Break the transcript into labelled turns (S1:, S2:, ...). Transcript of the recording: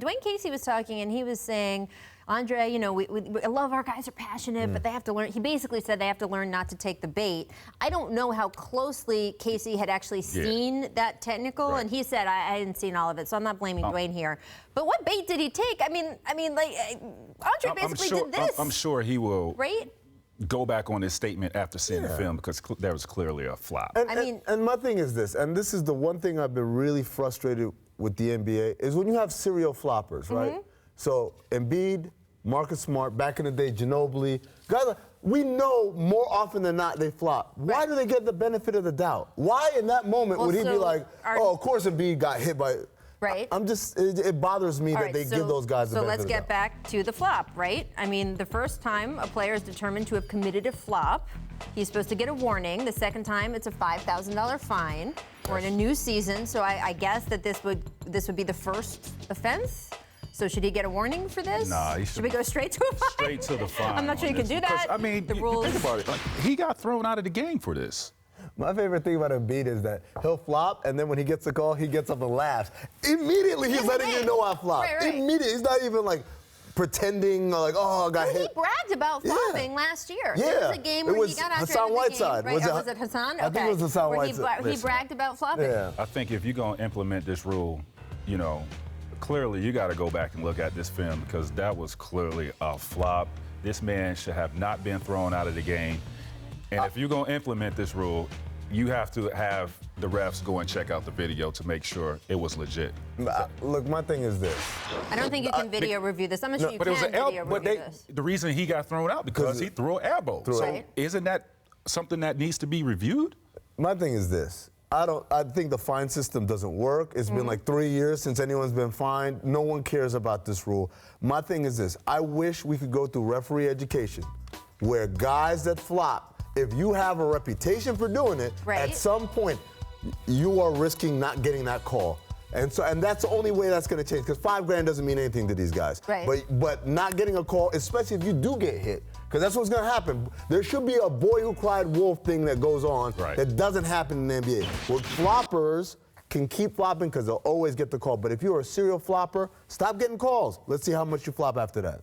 S1: Dwayne Casey was talking, and he was saying, Andre, you know, I love our guys are passionate, but they have to learn. He basically said they have to learn not to take the bait. I don't know how closely Casey had actually seen that technical, and he said I hadn't seen all of it, so I'm not blaming Dwayne here. But what bait did he take? I mean, like Andre basically did this.
S2: I'm sure he will.
S1: Right?
S2: Go back on his statement after seeing the film because there was clearly a flop.
S3: And my thing is this, and this is the one thing I've been really frustrated with the NBA, is when you have serial floppers, right? So Embiid, Marcus Smart, back in the day, Ginobili, guys, we know more often than not they flop. Why do they get the benefit of the doubt? Why in that moment would he be like, oh, of course Embiid got hit by...
S1: Right.
S3: It bothers me that they give those guys the benefit of the doubt. So let's
S1: get back to the flop, right? I mean, the first time a player is determined to have committed a flop, he's supposed to get a warning. The second time, it's a $5,000 fine. We're in a new season, so I guess that this would be the first offense. So should he get a warning for this?
S2: Nah, he
S1: should we go straight to a fine?
S2: Straight to the fine.
S1: I'm not sure you can do that.
S2: I mean,
S1: the rules.
S2: Think about it. Like, he got thrown out of the game for this.
S3: My favorite thing about Embiid is that he'll flop, and then when he gets the call, he gets up and laughs. Immediately, he's letting you know I flopped.
S1: Right.
S3: Immediately, he's not even like pretending like, oh, I got hit.
S1: He bragged about flopping last year.
S3: Yeah.
S1: There was a game where he got out
S3: Hassan
S1: the
S3: Whiteside.
S1: game. Right? Was it Hassan? Okay.
S3: I think it was Hassan Whiteside.
S1: He bragged about flopping.
S3: Yeah.
S2: I think if you're going to implement this rule, you know, clearly you got to go back and look at this film because that was clearly a flop. This man should have not been thrown out of the game. And if you're going to implement this rule, you have to have the refs go and check out the video to make sure it was legit.
S3: Look, my thing is this.
S1: I don't think you can video review this. I'm not sure you can video review this.
S2: The reason he got thrown out because he threw an elbow. So isn't that something that needs to be reviewed?
S3: My thing is this. I think the fine system doesn't work. It's been like 3 years since anyone's been fined. No one cares about this rule. My thing is this. I wish we could go through referee education where guys that flop, if you have a reputation for doing it, at some point, you are risking not getting that call. And that's the only way that's going to change, because $5 grand doesn't mean anything to these guys.
S1: Right.
S3: But not getting a call, especially if you do get hit, because that's what's going to happen. There should be a boy who cried wolf thing that goes on that doesn't happen in the NBA. Where floppers can keep flopping because they'll always get the call. But if you're a serial flopper, stop getting calls. Let's see how much you flop after that.